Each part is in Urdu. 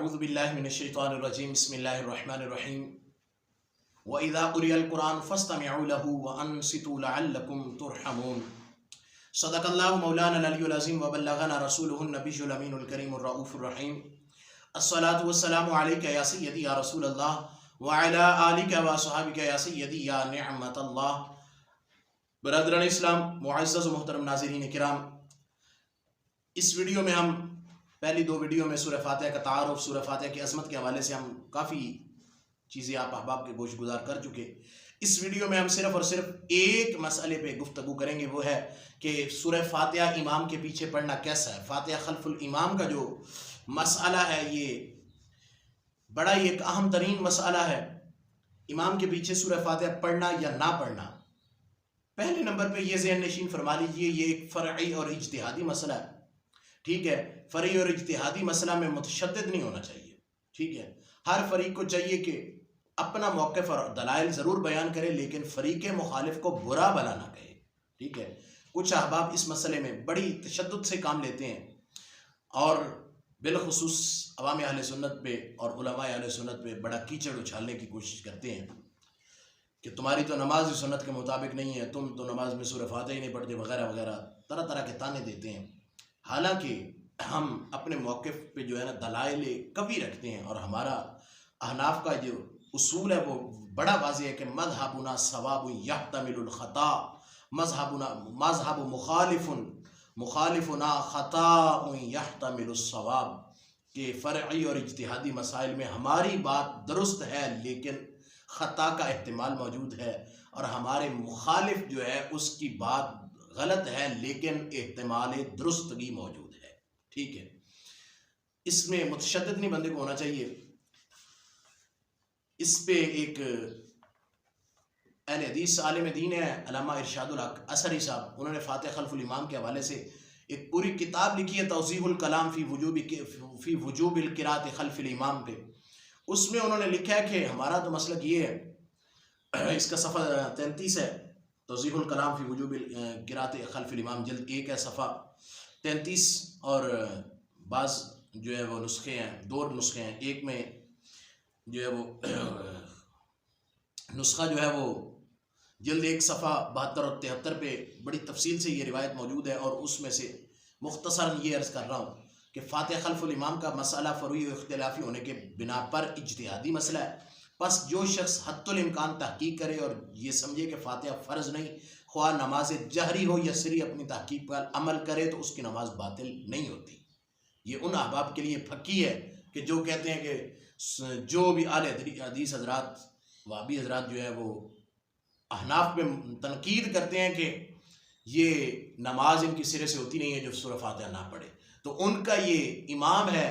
اعوذ باللہ من الشیطان الرجیم بسم اللہ الرحمن الرحیم وَإِذَا قُرِئَ الْقُرْآنُ فَاسْتَمِعُوا لَهُ وَأَنصِتُوا لَعَلَّكُمْ تُرْحَمُونَ صدق اللہ مولانا العلی العظیم وبلغنا رسولہ النبی الامین الکریم الرؤوف الرحیم الصلاة والسلام علیکہ یا سیدی یا رسول اللہ وعلی آلکہ وصحابکہ یا سیدی یا نعمت اللہ۔ برادران اسلام، معزز و محترم ناظرین کرام، اس ویڈیو میں ہم پہلی دو ویڈیو میں سورہ فاتحہ کا تعارف، سورہ فاتحہ کی عظمت کے حوالے سے ہم کافی چیزیں آپ احباب کے گوش گزار کر چکے۔ اس ویڈیو میں ہم صرف اور صرف ایک مسئلے پہ گفتگو کریں گے، وہ ہے کہ سورہ فاتحہ امام کے پیچھے پڑھنا کیسا ہے۔ فاتحہ خلف الامام کا جو مسئلہ ہے یہ بڑا ہی ایک اہم ترین مسئلہ ہے، امام کے پیچھے سورہ فاتحہ پڑھنا یا نہ پڑھنا۔ پہلے نمبر پہ یہ ذہن نشین فرما لیجئے، یہ ایک فرعی اور اجتہادی مسئلہ ہے، ٹھیک ہے۔ فرعی اور اجتہادی مسئلہ میں متشدد نہیں ہونا چاہیے، ٹھیک ہے۔ ہر فریق کو چاہیے کہ اپنا موقف اور دلائل ضرور بیان کرے، لیکن فریق مخالف کو برا بھلا نہ کہے، ٹھیک ہے۔ کچھ احباب اس مسئلے میں بڑی تشدد سے کام لیتے ہیں اور بالخصوص عوام اہل سنت پہ اور علماء اہل سنت پہ بڑا کیچڑ اچھالنے کی کوشش کرتے ہیں کہ تمہاری تو نماز ہی سنت کے مطابق نہیں ہے، تم تو نماز میں سورہ فاتحہ ہی نہیں پڑھتے، وغیرہ وغیرہ طرح طرح کے تانے دیتے ہیں۔ حالانکہ ہم اپنے موقف پہ جو ہے نا دلائل قوی رکھتے ہیں، اور ہمارا احناف کا جو اصول ہے وہ بڑا واضح ہے کہ مذہبنا ثواب یحتمل الخطا، مذہب مخالفنا خطا یحتمل الصواب، کہ فرعی اور اجتہادی مسائل میں ہماری بات درست ہے لیکن خطا کا احتمال موجود ہے، اور ہمارے مخالف جو ہے اس کی بات غلط ہے لیکن احتمال درستگی موجود ہے، ٹھیک ہے۔ اس میں متشدد نہیں بندے کو ہونا چاہیے۔ اس پہ ایک اہل حدیث عالم دین ہے علامہ ارشاد الحق اثری صاحب، انہوں نے فاتحہ خلف الامام کے حوالے سے ایک پوری کتاب لکھی ہے، توضیح الکلام فی وجوب القراءۃ خلف الامام پہ۔ اس میں انہوں نے لکھا ہے کہ ہمارا تو مسلک یہ ہے، اس کا صفحہ 33 ہے، توضیح الکلام فی وجوب القراءۃ خلف الامام، جلد 1 ہے، صفحہ 33، اور بعض جو ہے وہ نسخے ہیں، 2 نسخے ہیں، ایک میں جو ہے وہ نسخہ جو ہے وہ جلد 1 صفحہ 72 اور 73 پہ بڑی تفصیل سے یہ روایت موجود ہے، اور اس میں سے مختصراً یہ عرض کر رہا ہوں کہ فاتحہ خلف الامام کا مسئلہ فروعی و اختلافی ہونے کے بنا پر اجتہادی مسئلہ ہے۔ پس جو شخص حتی الامکان تحقیق کرے اور یہ سمجھے کہ فاتحہ فرض نہیں، خواہ نماز جہری ہو یا سری، اپنی تحقیق پر عمل کرے تو اس کی نماز باطل نہیں ہوتی۔ یہ ان احباب کے لیے پھکی ہے کہ جو کہتے ہیں کہ جو بھی اہل حدیث حضرات، وہابی حضرات جو ہے وہ احناف پہ تنقید کرتے ہیں کہ یہ نماز ان کی سرے سے ہوتی نہیں ہے جو سورہ فاتحہ نہ پڑھے، تو ان کا یہ امام ہے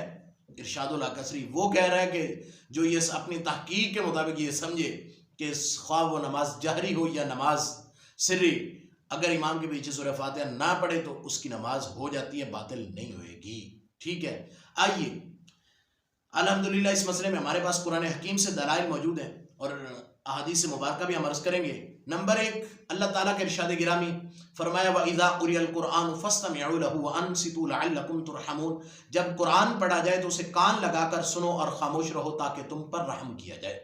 ارشاد الحق اثری، وہ کہہ رہا ہے کہ جو یہ اپنی تحقیق کے مطابق یہ سمجھے کہ خواہ وہ نماز جہری ہو یا نماز سری، اگر امام کے پیچھے سورہ فاتحہ نہ پڑھے تو اس کی نماز ہو جاتی ہے، باطل نہیں ہوئے گی، ٹھیک ہے۔ آئیے الحمدللہ اس مسئلے میں ہمارے پاس قرآن حکیم سے دلائل موجود ہیں اور احادیث مبارکہ بھی ہم عرض کریں گے۔ نمبر 1، اللہ تعالیٰ کے ارشاد گرامی فرمایا وَإِذَا قُرِئَ الْقُرْآنُ فَاسْتَمِعُوا لَهُ وَأَنصِتُوا لَعَلَّكُمْ تُرْحَمُونَ، جب قرآن پڑھا جائے تو اسے کان لگا کر سنو اور خاموش رہو تاکہ تم پر رحم کیا جائے۔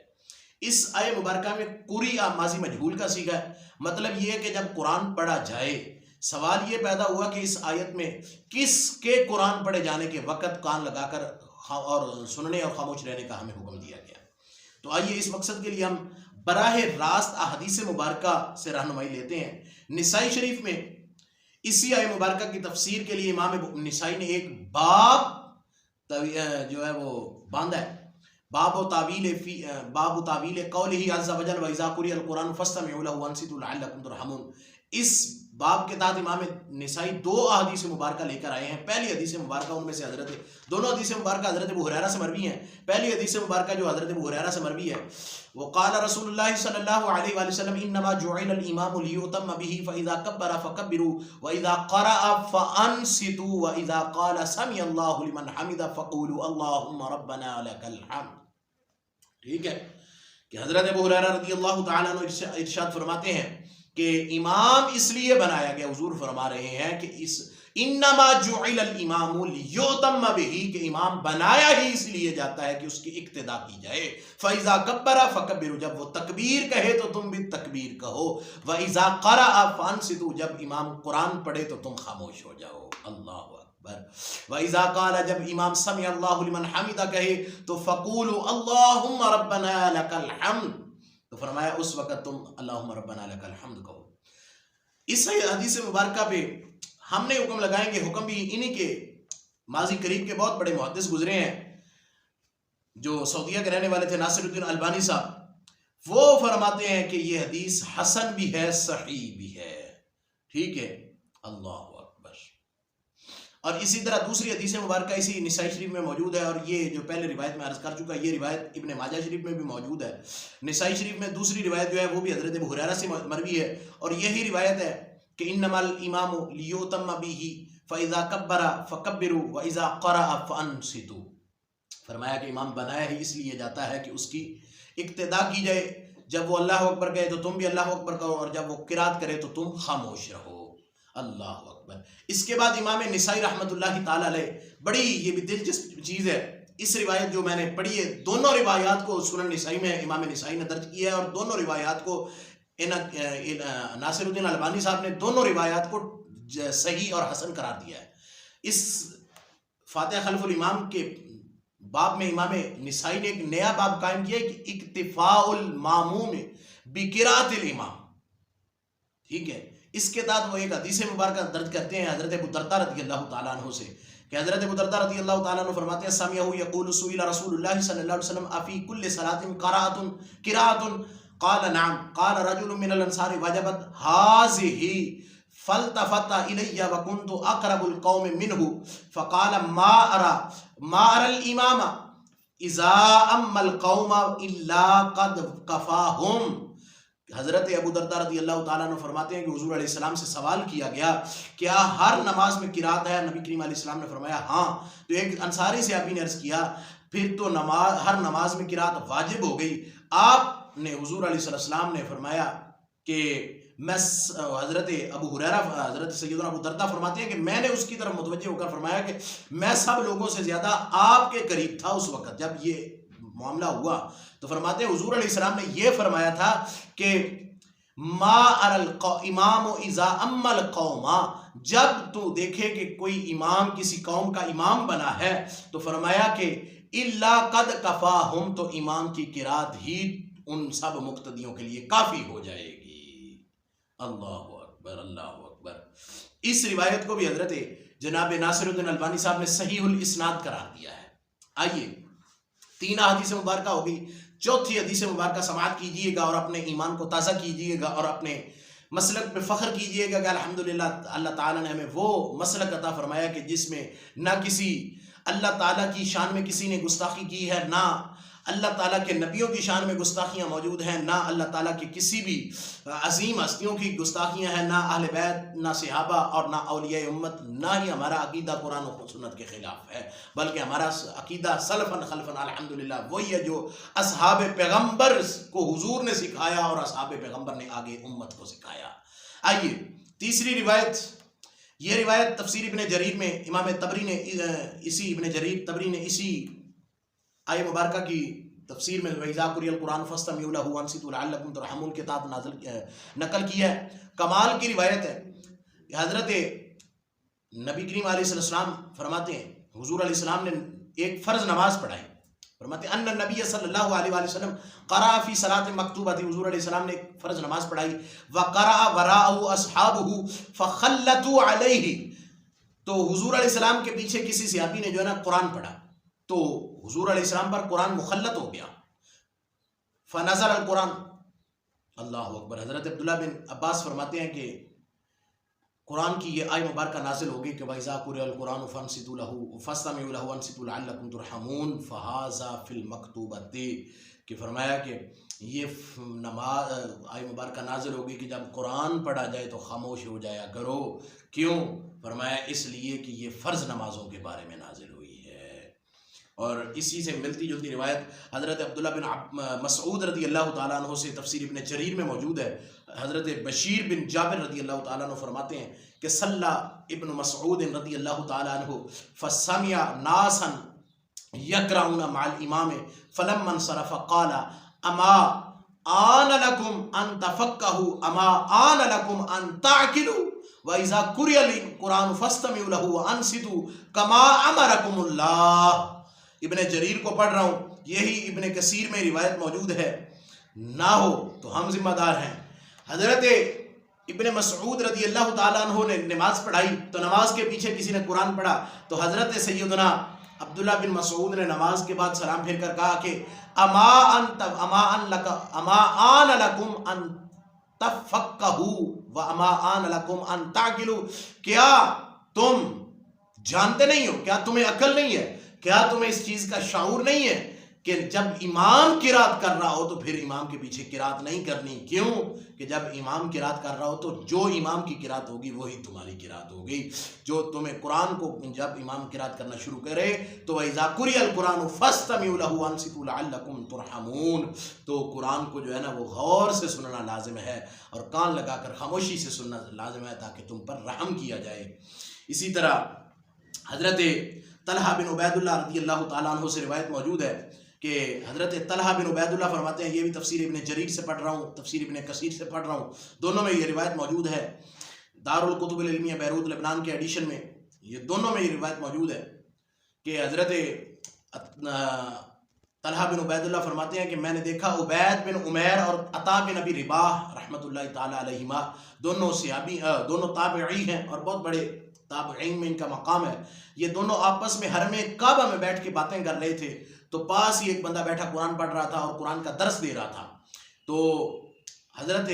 اس آیے مبارکہ میں قُرِئَ ماضی مجہول کا صیغہ ہے، مطلب یہ ہے کہ جب قرآن پڑھا جائے۔ سوال یہ پیدا ہوا کہ اس آیت میں کس کے قرآن پڑھے جانے کے وقت کان لگا کر اور سننے اور خاموش رہنے کا ہمیں حکم دیا گیا؟ تو آئیے اس مقصد کے لیے ہم براہ راست احادیث مبارکہ سے رہنمائی لیتے ہیں۔ نسائی شریف میں اسی آیہ مبارکہ کی تفسیر کے لیے امام نسائی نے ایک باب جو ہے وہ باندھا ہے، باب تعویل قولہ عز وجل وَإِذَا قُرِئَ الْقُرْآنُ فَاسْتَمِعُوا لَهُ وَأَنصِتُوا لَعَلَّكُمْ تُرْحَمُونَ۔ اس باب کے تحت امام نسائی 2 احادیث مبارکہ لے کر آئے ہیں۔ پہلی حدیث مبارکہ ان میں سے دونوں حدیث مبارکہ حضرت ابو ہریرہ سے مروی ہیں۔ پہلی حدیث مبارکہ جو حضرت ابو ہریرہ سے مروی ہے، وقال رسول اللہ صلی اللہ علیہ وآلہ وسلم انما جعل الامام لیؤتم به فاذا كبر فكبروا واذا قرأ فانصتوا واذا قال سمع الله لمن حمده فقولوا اللهم ربنا لك الحمد، ٹھیک ہے۔ کہ حضرت ابو ہریرہ رضی اللہ تعالیٰ عنہ ارشاد فرماتے ہیں کہ امام اس لیے بنایا گیا، حضور فرما رہے ہیں کہ انما جعل الامام لیؤتم بہ، کہ امام بنایا ہی اس لیے جاتا ہے کہ اس کی اقتدا کی جائے. فاذا کبر فکبروا، جب وہ تکبیر کہے تو تم بھی تکبیر کہو. واذا قرأ فانصتوا، جب امام قرآن پڑھے تو تم خاموش ہو جاؤ. اللہ اکبر. واذا قال، جب امام سمع اللہ لمن حمدہ کہے تو فقولوا اللہم ربنا لک الحمد، تو فرمایا اس وقت تم اللہم ربنا لک الحمد کہو. اس حدیث مبارکہ پہ ہم نے حکم لگائیں گے، حکم بھی انہی کے ماضی قریب کے بہت بڑے محدث گزرے ہیں جو سعودیہ کے رہنے والے تھے، ناصر الدین البانی صاحب. وہ فرماتے ہیں کہ یہ حدیث حسن بھی ہے صحیح بھی ہے. ٹھیک ہے، اللہ اکبر. اور اسی طرح دوسری حدیث مبارکہ اسی نسائی شریف میں موجود ہے، اور یہ جو پہلے روایت میں عرض کر چکا، یہ روایت ابن ماجہ شریف میں بھی موجود ہے. نسائی شریف میں دوسری روایت جو ہے وہ بھی حضرت ابو ہریرہ سے مروی ہے، اور یہی روایت ہے کہ انما الامام لیؤتم بہ فاذا کبر فکبروا واذا قرأ فانصتوا. فرمایا کہ امام بنایا ہی اس لیے جاتا ہے کہ اس کی اقتدا کی جائے. جب وہ اللہ اکبر کہے تو تم بھی اللہ اکبر کہو، اور جب وہ قرات کرے تو تم خاموش رہو. اللہ اکبر. اس کے بعد امام نسائی رحمۃ اللہ تعالی علیہ، بڑی یہ بھی دلچسپ چیز ہے، اس روایت جو میں نے پڑھی ہے، دونوں روایات کو سنن نسائی میں امام نسائی نے درج کیا ہے، اور دونوں روایات کو ناصر الدین البانی صاحب نے دونوں روایات کو صحیح اور حسن قرار دیا ہے. اس فاتحہ خلف الامام کے باب میں امام نسائی نے ایک نیا باب قائم کیا ہے کہ اکتفاء الماموم بقراءۃ الامام. ٹھیک ہے. اس کے بعد وہ ایک حدیث مبارکہ درج کرتے ہیں حضرت ابو درداء رضی اللہ تعالیٰ عنہ سے، کہ حضرت ابو درداء رضی اللہ تعالیٰ عنہ فرماتے ہیں سمعہ یقول سئل رسول اللہ صلی اللہ علیہ وسلم افی کل صلاۃ قراءۃ قال نعم قال رجل من الانصار وجبت هذه فالتفت الی وكنت اقرب القوم منه فقال ما ارى الامام اذا اما القوم الا قد كفاهم. حضرت ابو درداء رضی اللہ تعالیٰ عنہ فرماتے ہیں کہ حضور علیہ السلام سے سوال کیا گیا کیا ہر نماز میں قرات ہے؟ نبی کریم علیہ السلام نے فرمایا ہاں. تو ایک انصاری صحابی نے عرض کیا پھر تو ہر نماز میں قرات واجب ہو گئی. آپ نے حضور علیہ السلام نے فرمایا کہ میں حضرت ابو ہریرہ حضرت سیدنا ابو درداء فرماتے ہیں کہ میں نے اس کی طرف متوجہ ہو کر فرمایا کہ میں سب لوگوں سے زیادہ آپ کے قریب تھا اس وقت جب یہ معاملہ ہوا. تو فرماتے ہیں حضور علیہ السلام نے یہ فرمایا تھا کہ ما ارى الامام اذا اما القوم، جب تو دیکھے کہ کوئی امام کسی قوم کا امام بنا ہے تو فرمایا کہ الا قد کفاہم، تو امام کی قرات ہی ان سب مقتدیوں کے لیے کافی ہو جائے گی. اللہ اکبر اللہ اکبر. اس روایت کو بھی حضرت جناب ناصر الدین البانی صاحب نے صحیح الاسناد قرار دیا ہے. آئیے 3 حدیث مبارکہ ہوگی، چوتھی حدیث مبارکہ سماعت کیجئے گا اور اپنے ایمان کو تازہ کیجئے گا اور اپنے مسلک پہ فخر کیجئے گا کہ الحمدللہ اللہ تعالیٰ نے ہمیں وہ مسلک عطا فرمایا کہ جس میں نہ کسی اللہ تعالیٰ کی شان میں کسی نے گستاخی کی ہے، نہ اللہ تعالیٰ کے نبیوں کی شان میں گستاخیاں موجود ہیں، نہ اللہ تعالیٰ کے کسی بھی عظیم ہستیوں کی گستاخیاں ہیں، نہ اہل بیت، نہ صحابہ اور نہ اولیاء امت. نہ ہی ہمارا عقیدہ قرآن و سنت کے خلاف ہے، بلکہ ہمارا عقیدہ سلفاً خلفاً الحمدللہ وہی ہے جو اصحاب پیغمبر کو حضور نے سکھایا اور اصحاب پیغمبر نے آگے امت کو سکھایا. آئیے تیسری روایت، یہ روایت تفسیر ابن جریر میں امام تبری نے ابن جریر تبری نے اسی آیہ مبارکہ کی تفسیر میں وَإِذَا قُرِئَ الْقُرْآنُ فَاسْتَمِعُوا لَهُ وَأَنصِتُوا لَعَلَّكُمْ تُرْحَمُونَ کے تحت نقل کیا ہے. کمال کی روایت ہے. حضرت نبی کریم علیہ السلام فرماتے ہیں حضور علیہ السلام نے ایک فرض نماز پڑھائی. فرماتے ہیں ان النبی صلی اللہ علیہ وآلہ وسلم قرأ فی صلاۃ مکتوبہ، حضور علیہ السلام نے ایک فرض نماز پڑھائی. وقرأ وراءہ اصحابہ فخلطوا علیہ، تو حضور علیہ السلام کے پیچھے کسی صحابی نے جو ہے نا قرآن پڑھا تو حضور علیہ السلام پر قرآن مخلط ہو گیا. فنزل القرآن. اللہ اکبر. حضرت عبداللہ بن عباس فرماتے ہیں کہ قرآن کی یہ آیہ مبارکہ نازل ہوگی کہ وَإِذَا قُرِئَ الْقُرْآنُ فَانصِتُوا لَهُ فَاسْتَمِعُوا لَهُ وَأَنصِتُوا لَعَلَّكُمْ تُرْحَمُونَ فَهَذَا فِي الْمَكْتُوبَةِ، کہ فرمایا کہ یہ نماز آیہ مبارکہ نازل ہوگی کہ جب قرآن پڑھا جائے تو خاموش ہو جایا کرو. کیوں؟ فرمایا اس لیے کہ یہ فرض نمازوں کے بارے میں نازل ہوئی ہے. اور اسی سے ملتی جلتی روایت حضرت عبداللہ بن مسعود رضی اللہ تعالیٰ عنہ سے تفسیر ابن جریر میں موجود ہے. حضرت بشیر بن جابر رضی اللہ تعالیٰ عنہ فرماتے ہیں کہ صلی ابن مسعود رضی اللہ تعالیٰ عنہ فسمع ناسا یقرؤون مع الامام فلما انصرف قال اما آن لکم ان تفقہوا اما آن لکم ان تعقلوا وَإِذَا قُرِئَ الْقُرْآنُ فَاسْتَمِعُوا لَهُ وَأَنصِتُوا كَمَا أَمَرَكُمُ اللَّهُ. ابن جریر کو پڑھ رہا ہوں، یہی ابن کثیر میں روایت موجود ہے. نہ ہو تو ہم ذمہ دار ہیں. حضرت ابن مسعود رضی اللہ تعالیٰ عنہ نے نماز پڑھائی تو نماز کے پیچھے کسی نے قرآن پڑھا تو حضرت سیدنا عبداللہ بن مسعود نے نماز کے بعد سلام پھیر کر کہا کہ اما آن لکم ان تفقہوا وَأَمَا آنَ لَكُمْ أَن تَعْقِلُوا. کیا تم جانتے نہیں ہو، کیا تمہیں عقل نہیں ہے، کیا تمہیں اس چیز کا شعور نہیں ہے کہ جب امام قرات کر رہا ہو تو پھر امام کے پیچھے قرات نہیں کرنی. کیوں کہ جب امام قرات کر رہا ہو تو جو امام کی قرات ہوگی وہی تمہاری قرات ہوگی. جو تمہیں قرآن کو جب امام قرات کرنا شروع کرے تو وَإِذَا قُرِئَ الْقُرْآنُ فَاسْتَمِعُوا لَهُ وَأَنصِتُوا لَعَلَّكُمْ تُرْحَمُونَ. تو قرآن کو جو ہے نا وہ غور سے سننا لازم ہے اور کان لگا کر خاموشی سے سننا لازم ہے تاکہ تم پر رحم کیا جائے. اسی طرح حضرت طلحہ بن عبید اللہ رضی اللہ تعالیٰ عنہ سے روایت موجود ہے کہ حضرت طلحہ بن عبید اللہ فرماتے ہیں، یہ بھی تفسیر ابن جریر سے پڑھ رہا ہوں، تفسیر ابن کثیر سے پڑھ رہا ہوں، دونوں میں یہ روایت موجود ہے. دار الکتب العلمیہ بیروت لبنان کے ایڈیشن میں یہ دونوں میں یہ روایت موجود ہے کہ حضرت طلحہ بن عبید اللہ فرماتے ہیں کہ میں نے دیکھا عبید بن عمیر اور عطا بن ابی رباح رحمۃ اللہ تعالیٰ علیہما، دونوں تابعی ہیں اور بہت بڑے تابعین میں ان کا مقام ہے. یہ دونوں آپس میں حرم کعبہ میں بیٹھ کے باتیں کر رہے تھے تو پاس ہی ایک بندہ بیٹھا قرآن پڑھ رہا تھا اور قرآن کا درس دے رہا تھا. تو حضرت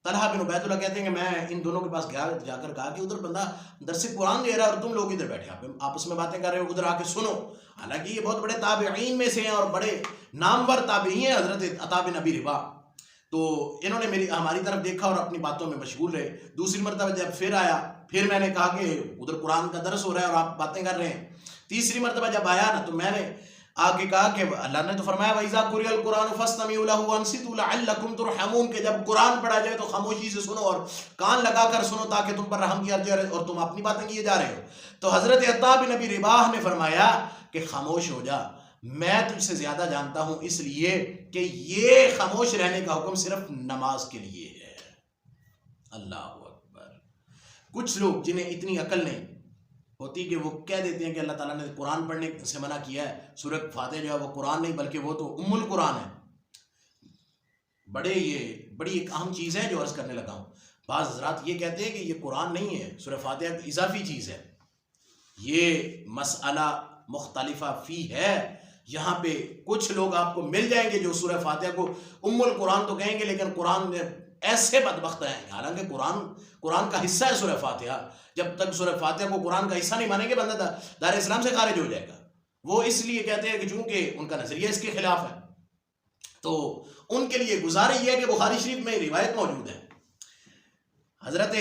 طلحہ بن عبید اللہ کہتے ہیں کہ میں ان دونوں کے پاس گیا، جا کر کہا کہ ادھر بندہ درس قرآن دے رہا ہے اور تم لوگ ادھر بیٹھے آپس میں باتیں کر رہے ہو، ادھر آ کے سنو. حالانکہ یہ بہت بڑے تابعین میں سے ہیں اور بڑے نامور تابعی ہیں حضرت عطا بن ابی رباح. تو انہوں نے ہماری طرف دیکھا اور اپنی باتوں میں مشغول رہے. دوسری مرتبہ جب پھر آیا پھر میں نے کہا کہ ادھر قرآن کا درس ہو رہا ہے اور آپ باتیں کر رہے ہیں. تیسری مرتبہ جب آیا نا تو میں نے آ کے کہا کہ اللہ نے تو فرمایا وَإِذَا قُرِئَ الْقُرْآنُ فَاسْتَمِعُوا لَهُ وَأَنصِتُوا لَعَلَّكُمْ تُرْحَمُونَ کہ جب قرآن پڑھا جائے تو خاموشی سے سنو اور کان لگا کر سنو تاکہ تم پر رحم کیا جائے اور تم اپنی باتیں کیے جا رہے ہو. تو حضرت عطا بن ابی رباح نے فرمایا کہ خاموش ہو جا، میں تجھ سے زیادہ جانتا ہوں، اس لیے کہ یہ خاموش رہنے کا حکم صرف نماز کے لیے ہے. اللہ اکبر. کچھ لوگ جنہیں اتنی عقل نہیں ہوتی کہ وہ کہہ دیتے ہیں کہ اللہ تعالیٰ نے قرآن پڑھنے سے منع کیا ہے، سورہ فاتحہ جو ہے وہ قرآن نہیں بلکہ وہ تو ام القرآن ہے. بڑی ایک اہم چیز ہے جو عرض کرنے لگا ہوں. بعض حضرات یہ کہتے ہیں کہ یہ قرآن نہیں ہے، سورہ فاتحہ اضافی چیز ہے. یہ مسئلہ مختلفہ فی ہے. یہاں پہ کچھ لوگ آپ کو مل جائیں گے جو سورہ فاتحہ کو ام القرآن تو کہیں گے لیکن قرآن میں ایسے بدبخت ہیں، حالانکہ قرآن کا حصہ ہے سورہ فاتحہ. جب تک سورہ فاتحہ کو قرآن کا حصہ نہیں مانیں گے بندہ دار اسلام سے خارج ہو جائے گا. وہ اس لیے کہتے ہیں کہ چونکہ ان کا نظریہ اس کے خلاف ہے. تو ان کے لیے گزارش یہ ہے کہ بخاری شریف میں روایت موجود ہے. حضرت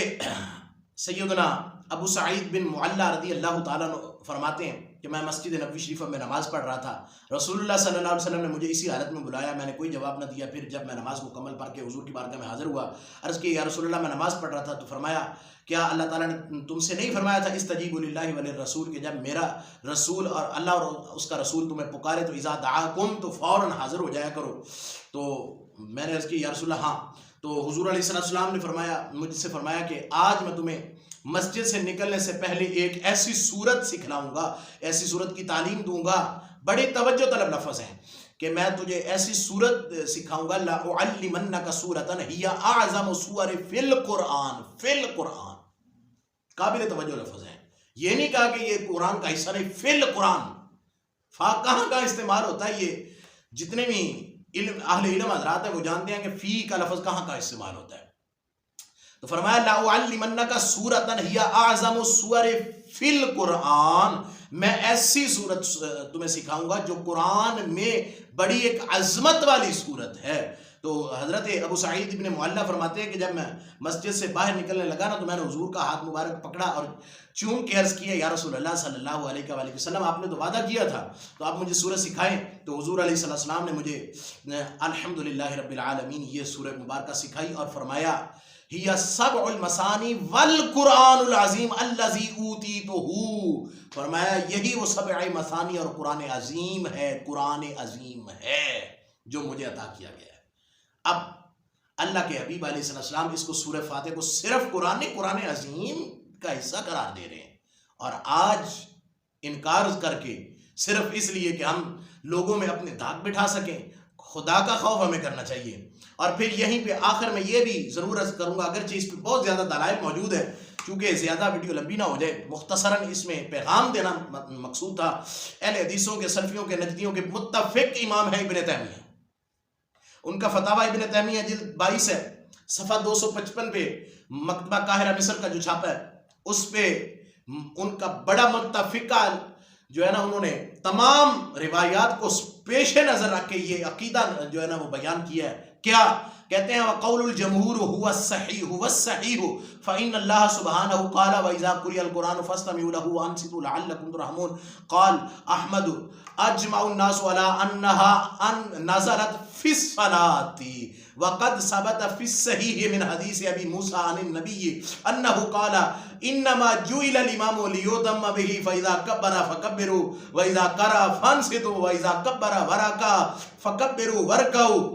سیدنا ابو سعید بن معلا رضی اللہ تعالیٰ عنہ فرماتے ہیں کہ میں مسجد نبوی شریفہ میں نماز پڑھ رہا تھا. رسول اللہ صلی اللہ علیہ وسلم نے مجھے اسی حالت میں بلایا، میں نے کوئی جواب نہ دیا. پھر جب میں نماز مکمل پڑھ کے حضور کی بارگاہ میں حاضر ہوا، عرض کی یا رسول اللہ میں نماز پڑھ رہا تھا تو فرمایا کیا اللہ تعالیٰ نے تم سے نہیں فرمایا تھا استجیبوا للہ وللرسول کہ جب میرا رسول اور اللہ اور اس کا رسول تمہیں پکارے تو اذا دعاکم تو فوراً حاضر ہو جایا کرو. تو میں نے عرض کی یا رسول اللہ ہاں. تو حضور علیہ السلام نے مجھ سے فرمایا کہ آج میں تمہیں مسجد سے نکلنے سے پہلے ایک ایسی صورت سکھلاؤں گا، ایسی صورت کی تعلیم دوں گا. بڑی توجہ طلب لفظ ہے کہ میں تجھے ایسی صورت سکھاؤں گا لَأُعَلِّمَنَّكَ سُورَةً هِيَ أَعْظَمُ السُّوَرِ فِي الْقُرْآنِ. قابل توجہ لفظ ہے. یہ نہیں کہا کہ یہ قرآن کا حصہ نہیں، فی القرآن. کہاں کا استعمال ہوتا ہے؟ یہ جتنے بھی اہل علم حضرات ہیں وہ جانتے ہیں کہ فی کا لفظ کہاں کا استعمال ہوتا ہے. تو فرمایا لَأُعَلِّمَنَّكَ سُورَةً هِيَ أَعْظَمُ السُّوَرِ فِي الْقُرْآنِ. میں ایسی صورت تمہیں سکھاؤں گا جو قرآن میں بڑی ایک عظمت والی صورت ہے. تو حضرت ابو سعید ابن معلہ فرماتے ہیں کہ جب میں مسجد سے باہر نکلنے لگا نا تو میں نے حضور کا ہاتھ مبارک پکڑا اور چوم کے عرض کیا یا رسول اللہ صلی اللہ علیہ وآلہ وسلم آپ نے تو وعدہ کیا تھا تو آپ مجھے سورہ سکھائیں. تو حضور علیہ السلام نے مجھے الحمدللہ رب العالمین یہ سورہ مبارکہ سکھائی اور فرمایا ہی سبع المثانی والقرآن العظیم الذی اوتیتہ، فرمایا یہی وہ سبع مثانی اور قرآن عظیم ہے، قرآن عظیم ہے جو مجھے عطا کیا گیا ہے. اب اللہ کے حبیب علیہ السلام اس کو سورہ فاتح کو صرف قرآن عظیم کا حصہ قرار دے رہے ہیں، اور آج انکار کر کے صرف اس لیے کہ ہم لوگوں میں اپنے داغ بٹھا سکیں، خدا کا خوف ہمیں کرنا چاہیے. اور پھر یہیں پہ آخر میں یہ بھی ضرور عرض کروں گا، اگرچہ اس پہ بہت زیادہ دلائل موجود ہیں، چونکہ زیادہ ویڈیو لمبی نہ ہو جائے، مختصراً اس میں پیغام دینا مقصود تھا. اہل حدیثوں کے، سلفیوں کے، نجدیوں کے متفق امام ہے ابن تیمیہ. ان کا فتاوی ابن تیمیہ جلد 22 ہے، صفحہ 255 پہ مکتبہ قاہرہ مصر کا جو چھاپا ہے اس پہ ان کا بڑا متفقہ جو ہے نا انہوں نے تمام روایات کو پیش نظر رکھ کے یہ عقیدہ جو ہے نا وہ بیان کیا ہے. کیا کہتے ہیں؟ وقول الجمہور هو الصحیح فإن اللہ سبحانہ قال وإذا قرئ القرآن فاستمعوا له وانصتوا لعلكم ترحمون. قال احمد اجمع الناس على انها نزلت في الصلاة وقد ثبت في الصحيح من حديث ابي موسى عن النبي انه قال انما جعل الامام ليؤتم به فاذا كبر فكبروا واذا قرأ فانصتوا واذا كبر وركع فكبروا واركعوا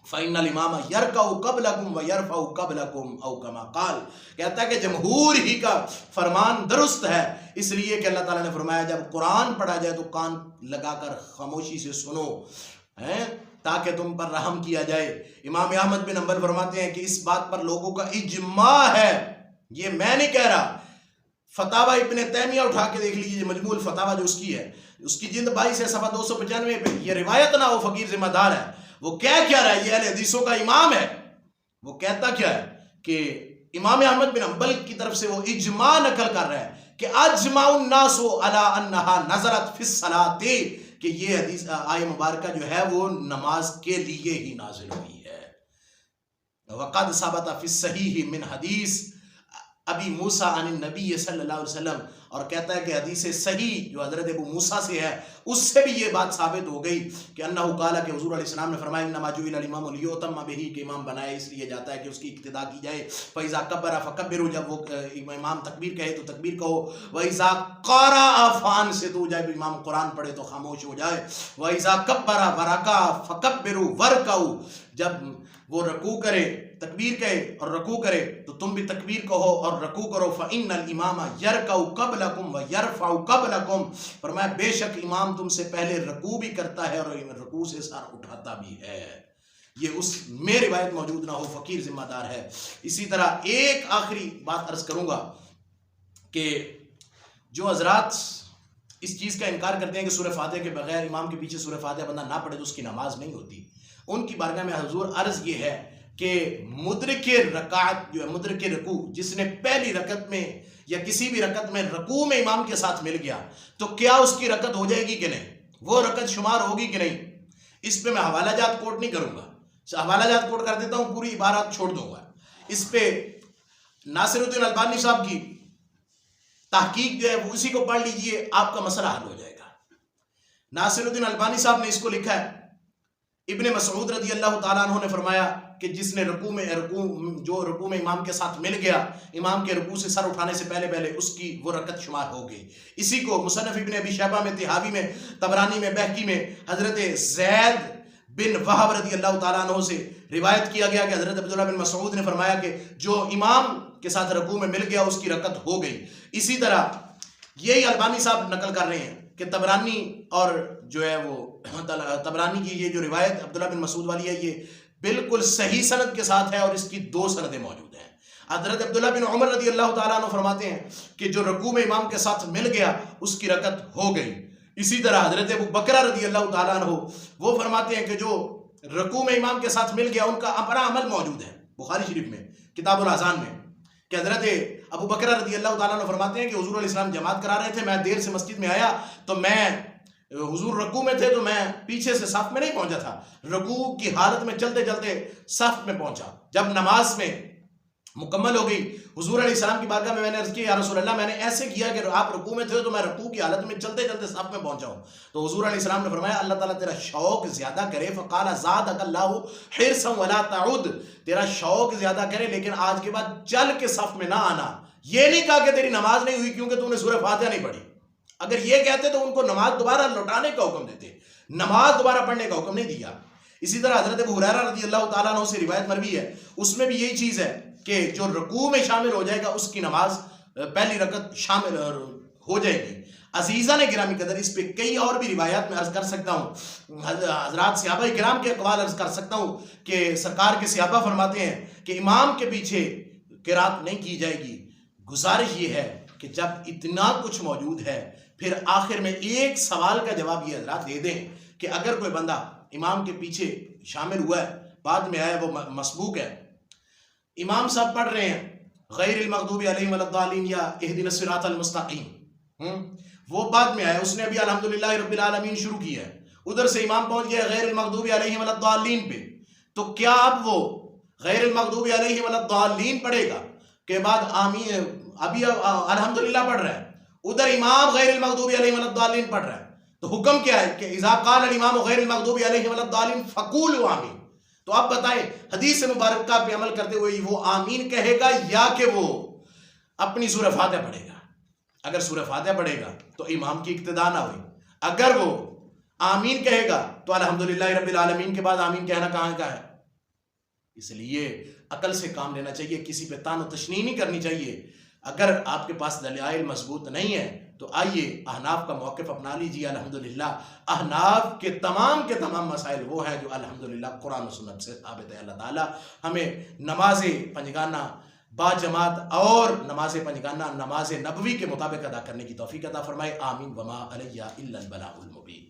فإن الامام يركع قبلكم ويرفع قبلكم او كما قال. کہتا ہے کہ جمہور ہی کا فرمان درست ہے، اس لیے کہ اللہ تعالیٰ نے فرمایا جب قرآن پڑھا جائے تو کان لگا کر خاموشی سے سنو تاکہ تم پر رحم کیا جائے. امام احمد بن حنبل فرماتے ہیں کہ اس بات پر لوگوں کا اجماع ہے، یہ میں نہیں کہہ رہا. فتاوی ابن تیمیہ اٹھا کے دیکھ لیجیے، مجموع الفتاوی جو اس کی ہے، اس کی جلد 22 ہے، صفحہ 295 پہ. یہ روایت نہ ہو، فقیر ذمہ دار ہے. وہ کہہ کیا رہا ہے؟ یہ اہل حدیثوں کا امام ہے. وہ کہتا کیا ہے کہ امام احمد بن حنبل کی طرف سے وہ اجماع نقل کر رہا ہے کہ اجمع الناس علی انہا نزلت فی الصلاۃ، کہ یہ حدیث آیہ مبارکہ جو ہے وہ نماز کے لیے ہی نازل ہوئی ہے. وقد ثبت فی الصحیح من حدیث ابی موسیٰ عن النبی صلی اللہ علیہ وسلم، اور کہتا ہے کہ حدیث صحیح جو حضرت ابو موسیٰ سے ہے اس سے بھی یہ بات ثابت ہو گئی کہ انہو قال، کہ حضور علیہ السلام نے فرمایا انما جعل الامام لیؤتم بہ، کہ امام بنایا اس لیے جاتا ہے کہ اس کی اقتداء کی جائے. فاذا کبر فکبروا، جب وہ امام تکبیر کہے تو تکبیر کہو. واذا قرأ فانصتوا، جب امام قرآن پڑھے تو خاموش ہو جائے. واذا کبر ورکع فکبروا وارکعوا، جب وہ رکوع کرے، تکبیر کہے اور رکوع کرے تو تم بھی تکبیر کہو اور رکوع کرو. فإن الامام یرکع قبلکم ویرفع قبلکم، فرمایا بے شک امام تم سے پہلے رکوع بھی کرتا ہے اور رکوع سے سر اٹھاتا بھی ہے. یہ اس میں روایت موجود نہ ہو، فقیر ذمہ دار ہے. اسی طرح ایک آخری بات عرض کروں گا کہ جو حضرات اس چیز کا انکار کرتے ہیں کہ سورہ فاتح کے بغیر امام کے پیچھے سورہ فاتح بندہ نہ پڑھے تو اس کی نماز نہیں ہوتی، ان کی بارگاہ میں حضور عرض یہ ہے کہ مدرک رکعت جو ہے، مدرک رکوع، جس نے پہلی رکعت میں یا کسی بھی رکعت میں رکوع میں امام کے ساتھ مل گیا تو کیا اس کی رکعت ہو جائے گی کہ نہیں؟ وہ رکعت شمار ہوگی کہ نہیں؟ اس پہ میں حوالہ جات کوٹ نہیں کروں گا، حوالہ جات کوٹ کر دیتا ہوں، پوری عبارات چھوڑ دوں گا. اس پہ ناصر الدین البانی صاحب کی تحقیق جو ہے وہ اسی کو پڑھ لیجئے، آپ کا مسئلہ حل ہو جائے گا. ناصر الدین البانی صاحب نے اس کو لکھا ہے، ابن مسعود رضی اللہ تعالیٰ عنہ نے فرمایا کہ جس نے رکوع میں امام کے ساتھ مل گیا، امام کے رکوع سے سر اٹھانے سے پہلے اس کی وہ رکعت شمار ہو گئی. اسی کو مصنف ابن ابی شیبہ میں، طحاوی میں، طبرانی میں، بہقی میں حضرت زید بن وہب رضی اللہ تعالیٰ عنہ سے روایت کیا گیا کہ حضرت عبداللہ بن مسعود نے فرمایا کہ جو امام کے ساتھ رکوع میں مل گیا اس کی رکعت ہو گئی. اسی طرح یہی البانی صاحب نقل کر رہے ہیں کہ طبرانی اور جو ہے وہ طبرانی کی یہ جو روایت عبداللہ بن مسعود والی ہے یہ بالکل صحیح سند کے ساتھ ہے اور اس کی 2 سندیں موجود ہیں. حضرت عبداللہ بن عمر رضی اللہ تعالیٰ عنہ فرماتے ہیں کہ جو رکوع میں امام کے ساتھ مل گیا اس کی رکعت ہو گئی. اسی طرح حضرت ابو بکر رضی اللہ تعالیٰ عنہ وہ فرماتے ہیں کہ جو رکوع میں امام کے ساتھ مل گیا ان کا اپنا عمل موجود ہے بخاری شریف میں کتاب الاذان میں کہ حضرت ابو بکر رضی اللہ تعالیٰ عنہ فرماتے ہیں کہ حضور علیہ السلام جماعت کرا رہے تھے، میں دیر سے مسجد میں آیا تو میں حضور رکوع میں تھے تو میں پیچھے سے صف میں نہیں پہنچا تھا، رکوع کی حالت میں چلتے چلتے صف میں پہنچا۔ جب نماز میں مکمل ہو گئی، حضور علیہ السلام کی بارگاہ میں میں نے عرض کیا یا رسول اللہ میں نے ایسے کیا کہ آپ رکوع میں تھے تو میں رکوع کی حالت میں چلتے چلتے صف میں پہنچا ہوں۔ تو حضور علیہ السلام نے فرمایا اللہ تعالیٰ تیرا شوق زیادہ کرے، فقال زادک اللہ حرصا ولا تعد، تیرا شوق زیادہ کرے لیکن آج کے بعد چل کے صف میں نہ آنا۔ یہ نہیں کہا کہ تیری نماز نہیں ہوئی کیونکہ تو نے سورہ فاتحہ نہیں پڑھی، اگر یہ کہتے تو ان کو نماز دوبارہ لوٹانے کا حکم دیتے، نماز دوبارہ پڑھنے کا حکم نہیں دیا۔ اسی طرح حضرت ابو ہریرہ رضی اللہ تعالیٰ عنہ سے روایت مروی ہے، اس میں بھی یہی چیز ہے کہ جو رکوع میں شامل ہو جائے گا اس کی نماز پہلی رکعت شامل ہو جائے گی۔ عزیزہ نے گرامی قدر اس پہ کئی اور بھی روایات میں عرض کر سکتا ہوں، حضرات صحابہ کرام کے اقوال عرض کر سکتا ہوں کہ سرکار کے صحابہ فرماتے ہیں کہ امام کے پیچھے قرات نہیں کی جائے گی۔ گزارش یہ ہے کہ جب اتنا کچھ موجود ہے پھر آخر میں ایک سوال کا جواب یہ حضرات دے دیں کہ اگر کوئی بندہ امام کے پیچھے شامل ہوا ہے، بعد میں آیا وہ مسبوق ہے، امام صاحب پڑھ رہے ہیں غیر المغضوب علیہم ولا الضالین یا اہدنا الصراط المستقیم، وہ بعد میں آیا، اس نے ابھی الحمدللہ رب العالمین شروع کیا ہے، ادھر سے امام پہنچ گیا غیر المغضوب علیہم ولا الضالین پہ، تو کیا اب وہ غیر المغضوب علیہم ولا الضالین پڑھے گا کہ بعد آمین، ابھی الحمدللہ پڑھ رہا ہے، ادھر امام غیر المغضوب علیہم ولا الضالین پڑھ رہا ہے، تو حکم کیا ہے کہ اذا قال الامام غیر المغضوب علیہم ولا الضالین فقولوا آمین۔ تو آپ بتائیں حدیث مبارکہ پہ عمل کرتے ہوئے وہ آمین کہے گا یا کہ وہ اپنی سورہ فاتحہ پڑھے گا؟ اگر سورہ فاتحہ پڑھے گا تو امام کی اقتداء نہ ہوئی، اگر وہ آمین کہے گا تو الحمدللہ رب العالمین کے بعد آمین کہنا کہاں کا ہے؟ اس لیے عقل سے کام لینا چاہیے، کسی پہ تان و تشنیع نہیں کرنی چاہیے۔ اگر آپ کے پاس دلائل مضبوط نہیں ہے تو آئیے احناف کا موقف اپنا لیجیے۔ الحمدللہ احناف کے تمام مسائل وہ ہیں جو الحمدللہ قرآن و سنت سے ثابت ہے۔ اللہ تعالیٰ ہمیں نماز پنجگانہ با جماعت اور نماز پنجگانہ نماز نبوی کے مطابق ادا کرنے کی توفیق عطا فرمائے، آمین۔ وما علیہ الا البلاغ المبین۔